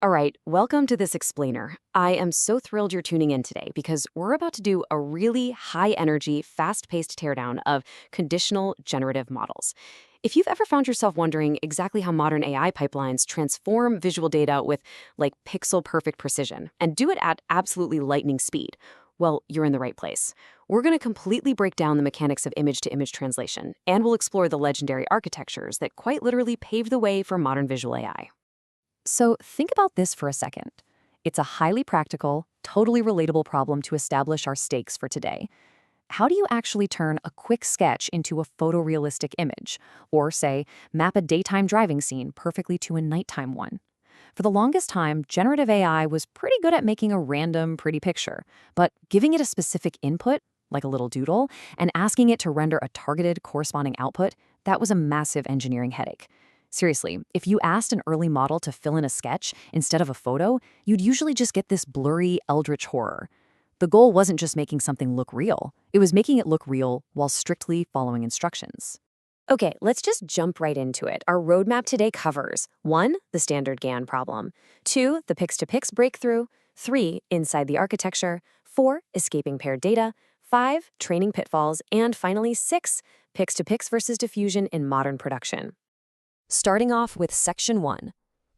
All right, welcome to this explainer. I am so thrilled you're tuning in today because we're about to do a really high energy, fast paced teardown of conditional generative models. If you've ever found yourself wondering exactly how modern AI pipelines transform visual data with pixel perfect precision and do it at absolutely lightning speed, well, you're in the right place. We're going to completely break down the mechanics of image to image translation, and we'll explore the legendary architectures that quite literally paved the way for modern visual AI. So think about this for a second. It's a highly practical, totally relatable problem to establish our stakes for today. How do you actually turn a quick sketch into a photorealistic image? Or, say, map a daytime driving scene perfectly to a nighttime one? For the longest time, generative AI was pretty good at making a random, pretty picture, but giving it a specific input, like a little doodle, and asking it to render a targeted, corresponding output, that was a massive engineering headache. Seriously, if you asked an early model to fill in a sketch instead of a photo, you'd usually just get this blurry, eldritch horror. The goal wasn't just making something look real, it was making it look real while strictly following instructions. Okay, let's just jump right into it. Our roadmap today covers 1. The standard GAN problem, 2. The Pix2Pix breakthrough, 3. Inside the architecture, 4. Escaping paired data, 5. Training pitfalls, and finally 6. Pix2Pix versus diffusion in modern production. Starting off with Section 1,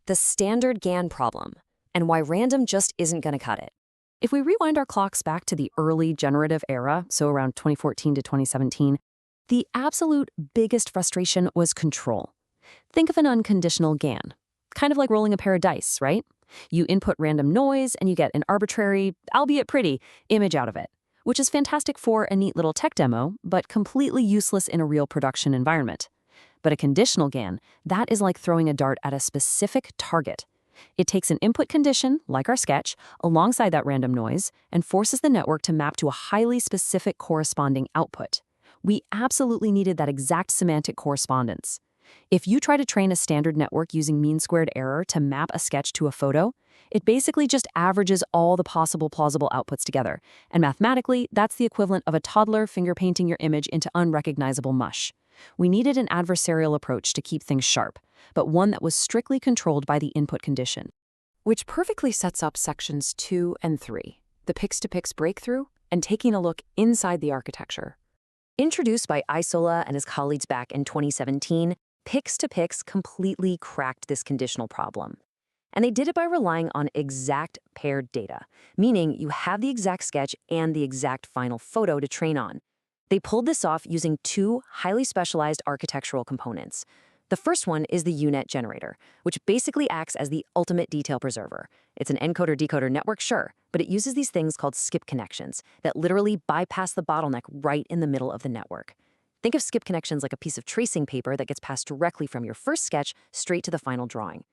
the standard GAN problem, and why random just isn't going to cut it. If we rewind our clocks back to the early generative era, so around 2014 to 2017, the absolute biggest frustration was control. Think of an unconditional GAN, kind of like rolling a pair of dice, right? You input random noise and you get an arbitrary, albeit pretty, image out of it, which is fantastic for a neat little tech demo, but completely useless in a real production environment. But a conditional GAN, that is like throwing a dart at a specific target. It takes an input condition, like our sketch, alongside that random noise, and forces the network to map to a highly specific corresponding output. We absolutely needed that exact semantic correspondence. If you try to train a standard network using mean squared error to map a sketch to a photo, it basically just averages all the possible plausible outputs together. And mathematically, that's the equivalent of a toddler finger painting your image into unrecognizable mush. We needed an adversarial approach to keep things sharp, but one that was strictly controlled by the input condition. Which perfectly sets up sections 2 and 3, the Pix2Pix breakthrough and taking a look inside the architecture. Introduced by Isola and his colleagues back in 2017, Pix2Pix completely cracked this conditional problem. And they did it by relying on exact paired data, meaning you have the exact sketch and the exact final photo to train on. They pulled this off using 2 highly specialized architectural components. The first one is the UNet generator, which basically acts as the ultimate detail preserver. It's an encoder-decoder network, sure, but it uses these things called skip connections that literally bypass the bottleneck right in the middle of the network. Think of skip connections like a piece of tracing paper that gets passed directly from your first sketch straight to the final drawing.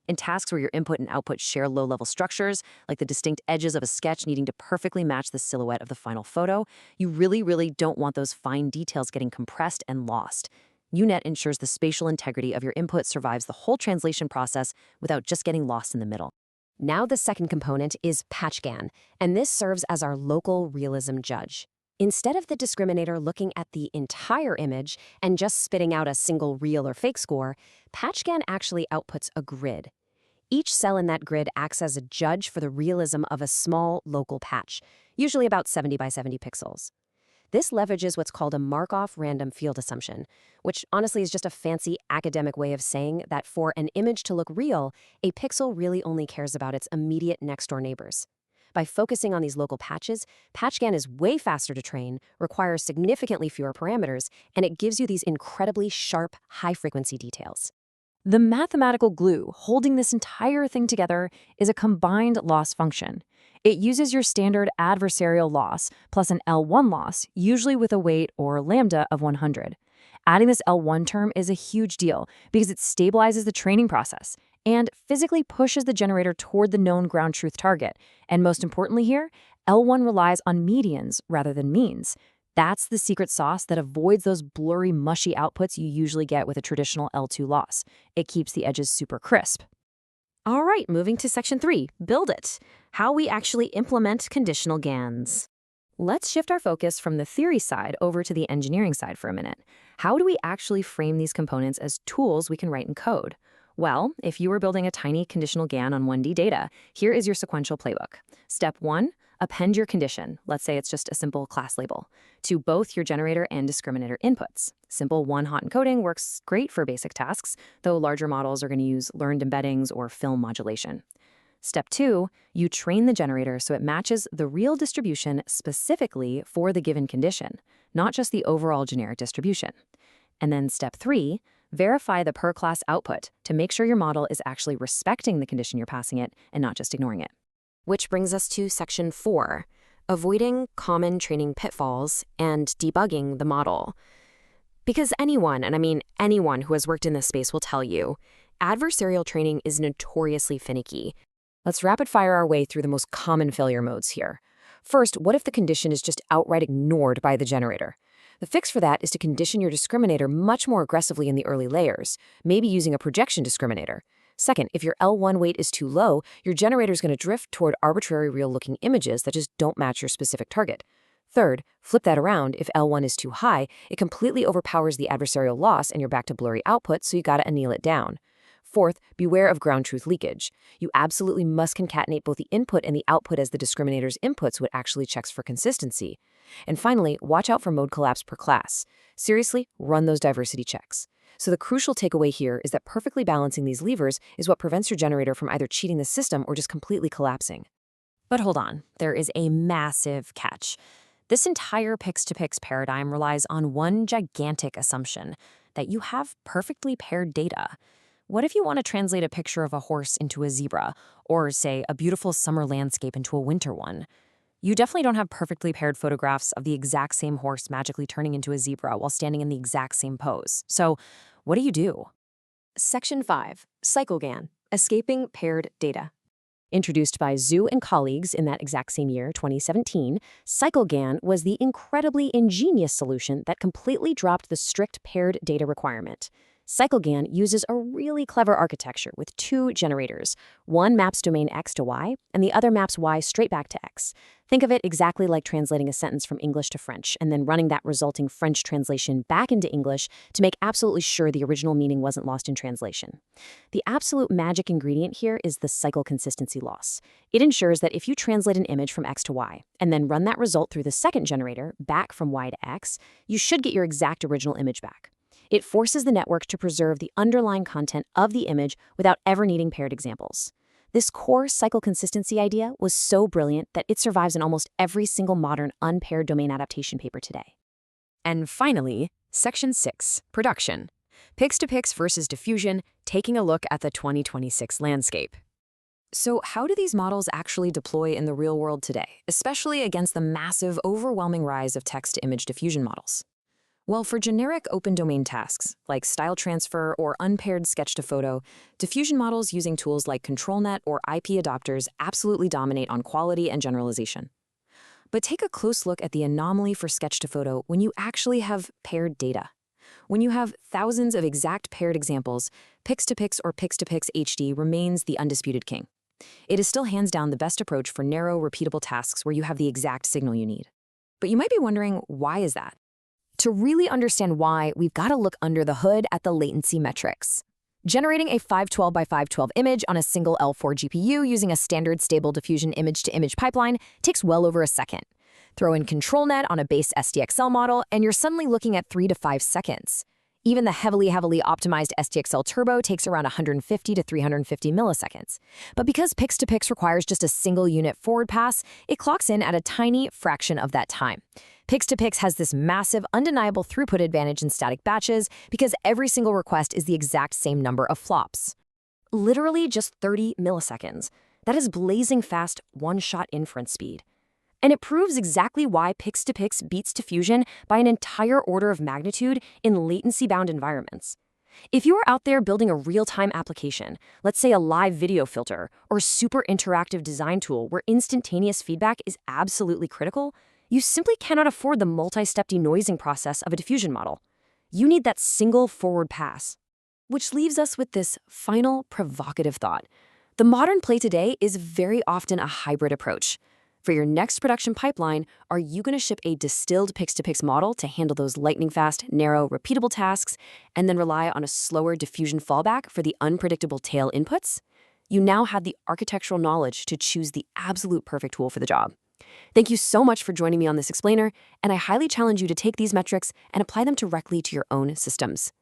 In tasks where your input and output share low-level structures, like the distinct edges of a sketch needing to perfectly match the silhouette of the final photo, you really don't want those fine details getting compressed and lost. UNet ensures the spatial integrity of your input survives the whole translation process without just getting lost in the middle. Now the second component is PatchGAN, and this serves as our local realism judge. Instead of the discriminator looking at the entire image and just spitting out a single real or fake score, PatchGAN actually outputs a grid. Each cell in that grid acts as a judge for the realism of a small local patch, usually about 70 by 70 pixels. This leverages what's called a Markov random field assumption, which honestly is just a fancy academic way of saying that for an image to look real, a pixel really only cares about its immediate next-door neighbors. By focusing on these local patches, PatchGAN is way faster to train, requires significantly fewer parameters, and it gives you these incredibly sharp, high-frequency details. The mathematical glue holding this entire thing together is a combined loss function. It uses your standard adversarial loss plus an L1 loss, usually with a weight or lambda of 100. Adding this L1 term is a huge deal because it stabilizes the training process and physically pushes the generator toward the known ground truth target. And most importantly here, L1 relies on medians rather than means. That's the secret sauce that avoids those blurry, mushy outputs you usually get with a traditional L2 loss. It keeps the edges super crisp. All right, moving to Section 3, Build It, how we actually implement conditional GANs. Let's shift our focus from the theory side over to the engineering side for a minute. How do we actually frame these components as tools we can write in code? Well, if you were building a tiny conditional GAN on 1D data, here is your sequential playbook. Step 1, append your condition, let's say it's just a simple class label, to both your generator and discriminator inputs. Simple one-hot encoding works great for basic tasks, though larger models are going to use learned embeddings or film modulation. Step 2, you train the generator so it matches the real distribution specifically for the given condition, not just the overall generic distribution. And then step 3, verify the per-class output to make sure your model is actually respecting the condition you're passing it and not just ignoring it. Which brings us to section 4, avoiding common training pitfalls and debugging the model. Because anyone, and I mean anyone who has worked in this space will tell you, adversarial training is notoriously finicky. Let's rapid fire our way through the most common failure modes here. First, what if the condition is just outright ignored by the generator? The fix for that is to condition your discriminator much more aggressively in the early layers, maybe using a projection discriminator. Second, if your L1 weight is too low, your generator is going to drift toward arbitrary real-looking images that just don't match your specific target. Third, flip that around. If L1 is too high, it completely overpowers the adversarial loss and you're back to blurry output, so you gotta anneal it down. Fourth, beware of ground truth leakage. You absolutely must concatenate both the input and the output as the discriminator's input so it actually checks for consistency. And finally, watch out for mode collapse per class. Seriously, run those diversity checks. So the crucial takeaway here is that perfectly balancing these levers is what prevents your generator from either cheating the system or just completely collapsing. But hold on, there is a massive catch. This entire Pix2Pix paradigm relies on one gigantic assumption, that you have perfectly paired data. What if you want to translate a picture of a horse into a zebra, or, say, a beautiful summer landscape into a winter one? You definitely don't have perfectly paired photographs of the exact same horse magically turning into a zebra while standing in the exact same pose. So, what do? Section 5, CycleGAN, Escaping Paired Data. Introduced by Zhu and colleagues in that exact same year, 2017, CycleGAN was the incredibly ingenious solution that completely dropped the strict paired data requirement. CycleGAN uses a really clever architecture with two generators. One maps domain X to Y, and the other maps Y straight back to X. Think of it exactly like translating a sentence from English to French, and then running that resulting French translation back into English to make absolutely sure the original meaning wasn't lost in translation. The absolute magic ingredient here is the cycle consistency loss. It ensures that if you translate an image from X to Y, and then run that result through the second generator, back from Y to X, you should get your exact original image back. It forces the network to preserve the underlying content of the image without ever needing paired examples. This core cycle consistency idea was so brilliant that it survives in almost every single modern unpaired domain adaptation paper today. And finally, Section 6, Production. Pix2Pix versus diffusion, taking a look at the 2026 landscape. So how do these models actually deploy in the real world today, especially against the massive, overwhelming rise of text-to-image diffusion models? Well, for generic open domain tasks, like style transfer or unpaired sketch-to-photo, diffusion models using tools like ControlNet or IP adopters absolutely dominate on quality and generalization. But take a close look at the anomaly for sketch-to-photo when you actually have paired data. When you have thousands of exact paired examples, Pix2Pix or Pix2Pix HD remains the undisputed king. It is still hands down the best approach for narrow, repeatable tasks where you have the exact signal you need. But you might be wondering, why is that? To really understand why, we've got to look under the hood at the latency metrics. Generating a 512 by 512 image on a single L4 GPU using a standard stable diffusion image-to-image pipeline takes well over a second. Throw in ControlNet on a base SDXL model, and you're suddenly looking at 3 to 5 seconds. Even the heavily optimized SDXL Turbo takes around 150 to 350 milliseconds. But because Pix2Pix requires just a single unit forward pass, it clocks in at a tiny fraction of that time. Pix2Pix has this massive, undeniable throughput advantage in static batches because every single request is the exact same number of flops. Literally just 30 milliseconds. That is blazing fast, one-shot inference speed. And it proves exactly why Pix2Pix beats diffusion by an entire order of magnitude in latency-bound environments. If you are out there building a real-time application, let's say a live video filter or super interactive design tool where instantaneous feedback is absolutely critical, you simply cannot afford the multi-step denoising process of a diffusion model. You need that single forward pass. Which leaves us with this final provocative thought. The modern play today is very often a hybrid approach. For your next production pipeline, are you going to ship a distilled Pix2Pix model to handle those lightning-fast, narrow, repeatable tasks, and then rely on a slower diffusion fallback for the unpredictable tail inputs? You now have the architectural knowledge to choose the absolute perfect tool for the job. Thank you so much for joining me on this explainer, and I highly challenge you to take these metrics and apply them directly to your own systems.